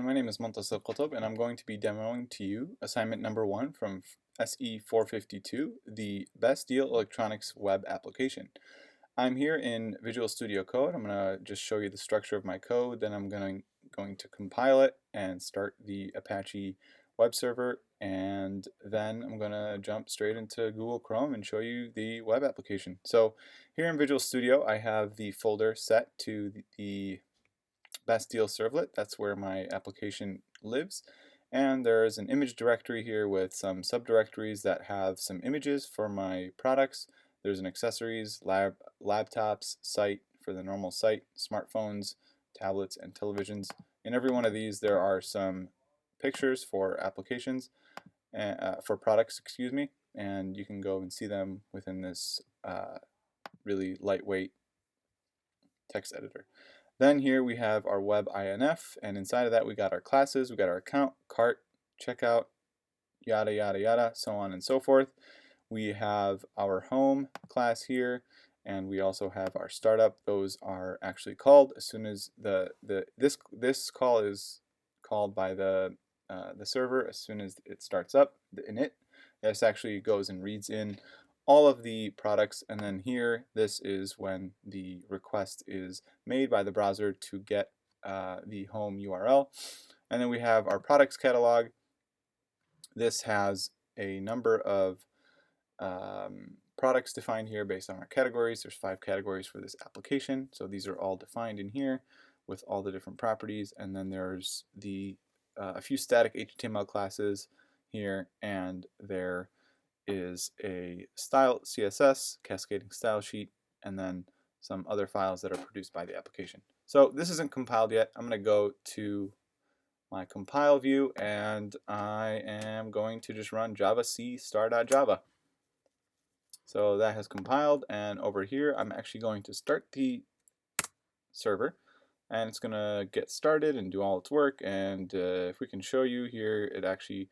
My name is Montasir Qutb, and I'm going to be demoing to you assignment number 1 from SE 452, the BestDeal Electronics Web Application. I'm here in Visual Studio Code. I'm going to just show you the structure of my code, then I'm going to compile it and start the Apache web server, and then I'm going to jump straight into Google Chrome and show you the web application. So here in Visual Studio, I have the folder set to the BestDeal servlet. That's where my application lives. And there's an image directory here with some subdirectories that have some images for my products. There's an accessories, laptops, site for the normal site, smartphones, tablets, and televisions. In every one of these there are some pictures for applications, for products, excuse me, and you can go and see them within this really lightweight text editor. Then here we have our web INF, and inside of that we got our classes, we got our account, cart, checkout, yada yada yada, so on and so forth. We have our home class here, and we also have our startup. Those are actually called as soon as this call is called by the server as soon as it starts up. The init. This actually goes and reads in all of the products, and then here this is when the request is made by the browser to get the home URL. And then we have our products catalog. This has a number of products defined here based on our categories. There's 5 categories for this application, so these are all defined in here with all the different properties. And then there's the a few static HTML classes here, and there is a style CSS, cascading style sheet, and then some other files that are produced by the application. So this isn't compiled yet. I'm going to go to my compile view, and I am going to just run javac star.java. So that has compiled, and over here I'm actually going to start the server, and it's going to get started and do all its work. And if we can show you here, it actually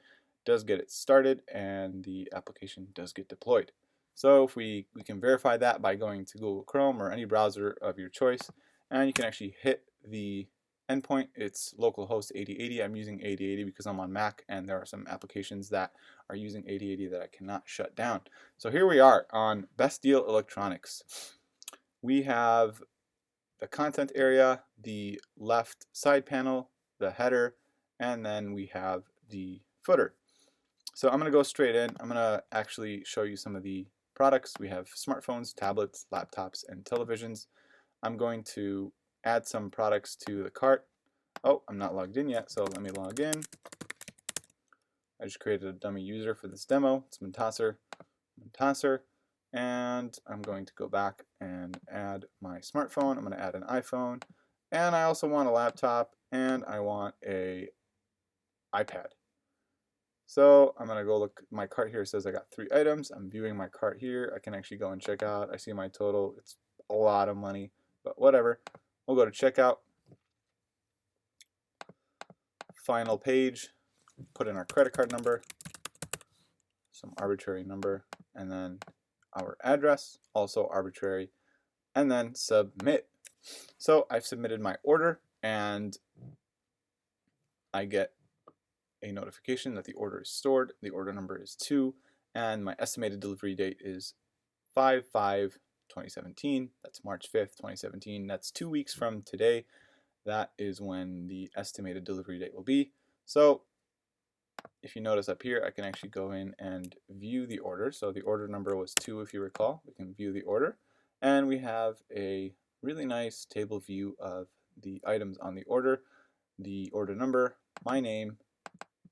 does get it started and the application does get deployed. So if we can verify that by going to Google Chrome or any browser of your choice, and you can actually hit the endpoint. It's localhost 8080. I'm using 8080 because I'm on Mac, and there are some applications that are using 8080 that I cannot shut down. So here we are on BestDeal Electronics. We have the content area, the left side panel, the header, and then we have the footer. So I'm going to go straight in. I'm going to actually show you some of the products. We have smartphones, tablets, laptops, and televisions. I'm going to add some products to the cart. Oh, I'm not logged in yet, so let me log in. I just created a dummy user for this demo. It's Montasir, and I'm going to go back and add my smartphone. I'm going to add an iPhone, and I also want a laptop, and I want a iPad. So I'm going to go look. My cart here says I got 3 items. I'm viewing my cart here. I can actually go and check out. I see my total. It's a lot of money, but whatever. We'll go to checkout. Final page. Put in our credit card number, some arbitrary number, and then our address, also arbitrary, and then submit. So I've submitted my order, and I get a notification that the order is stored. The order number is 2, and my estimated delivery date is 5/5/2017. That's March 5th, 2017. That's 2 weeks from today. That is when the estimated delivery date will be. So if you notice up here, I can actually go in and view the order. So the order number was 2, if you recall. We can view the order, and we have a really nice table view of the items on the order number, my name,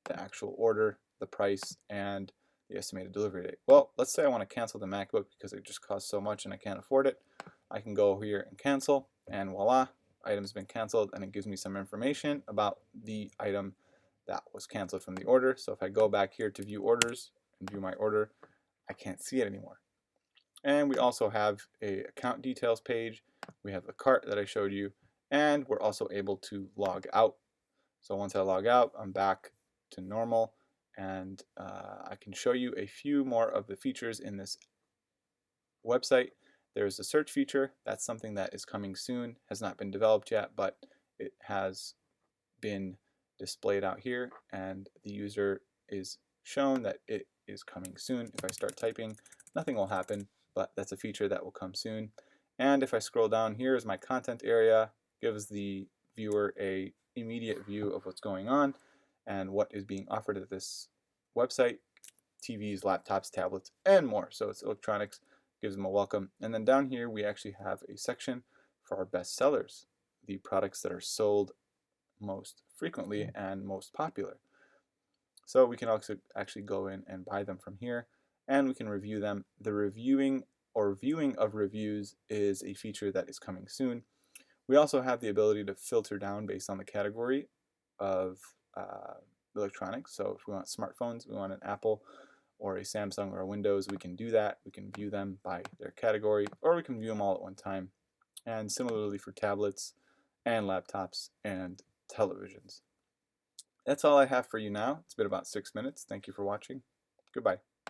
the actual order, the price, and the estimated delivery date. Well, let's say I want to cancel the MacBook because it just costs so much and I can't afford it. I can go here and cancel, and voila, item's been canceled, and it gives me some information about the item that was canceled from the order. So if I go back here to view orders and view my order, I can't see it anymore. And we also have a account details page. We have the cart that I showed you, and we're also able to log out. So once I log out, I'm back to normal, and I can show you a few more of the features in this website. There's a search feature. That's something that is coming soon, has not been developed yet, but it has been displayed out here, and the user is shown that it is coming soon. If I start typing, nothing will happen, but that's a feature that will come soon. And if I scroll down, here is my content area, gives the viewer a immediate view of what's going on and what is being offered at this website: TVs, laptops, tablets, and more. So it's electronics, gives them a welcome. And then down here we actually have a section for our best sellers, the products that are sold most frequently and most popular. So we can also actually go in and buy them from here, and we can review them. The reviewing or viewing of reviews is a feature that is coming soon. We also have the ability to filter down based on the category of electronics. So if we want smartphones, we want an Apple or a Samsung or a Windows, we can do that. We can view them by their category, or we can view them all at one time. And similarly for tablets and laptops and televisions. That's all I have for you now. It's been about 6 minutes. Thank you for watching. Goodbye.